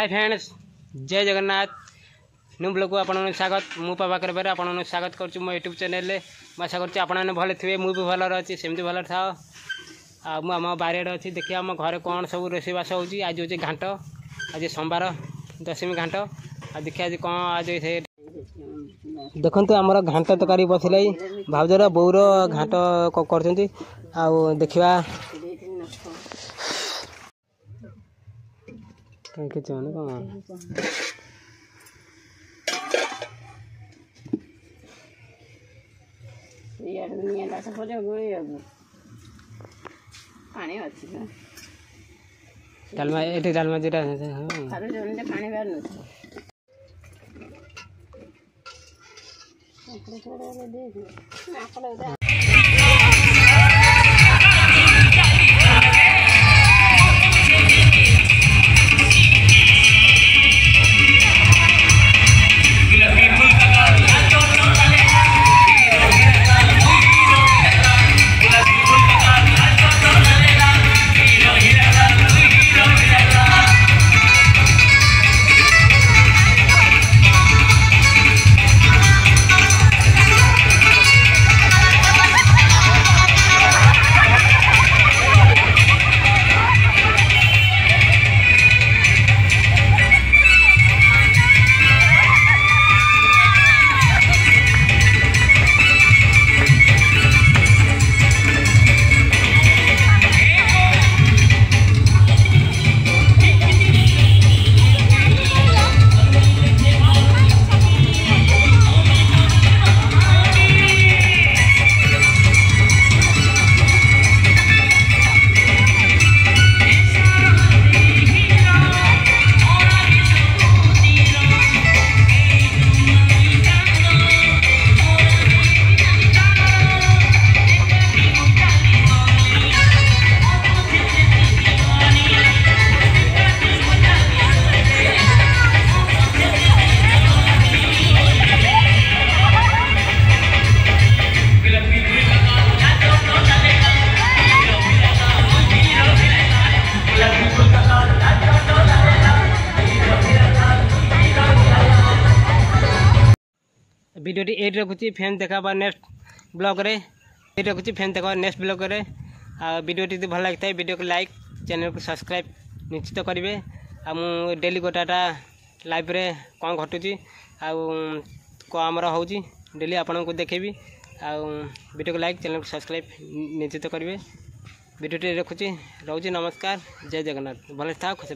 Hi friends, जय Jagannath. New blog को आपन स्वागत। मु पापा कर आपन स्वागत कर मो यूट्यूब चैनल रे। मैं आशा कर आपने भले थे, मुझे भल अच्छी सेमती भल था। आम बारियाड़े अच्छी देखिए आम घर कौन सब रोषेबास हो। आज हूँ घाट, आज सोमवार दशमी घाट। आ देखिए आज कौन आज देखु आमर घाट तकारी बसले भाउजर बोर घाट कर देखा डालमा ये डालमा जो वीडियो ये रखुची फैन देखा नेक्स्ट ब्लॉग रे ये रखुची फैन देखा नेक्स्ट ब्लॉग रे। वीडियो भल लगी वीडियो को लाइक चैनल को सब्सक्राइब निश्चित करेंगे। मु डेली गोटाटा लाइव रे कौन घटुची आमर हो डेली आपन को देखेबी। वीडियो को लाइक चैनल को सब्सक्राइब निश्चित करेंगे। वीडियो रखुची रोची नमस्कार, जय जगन्नाथ। भले था खुश।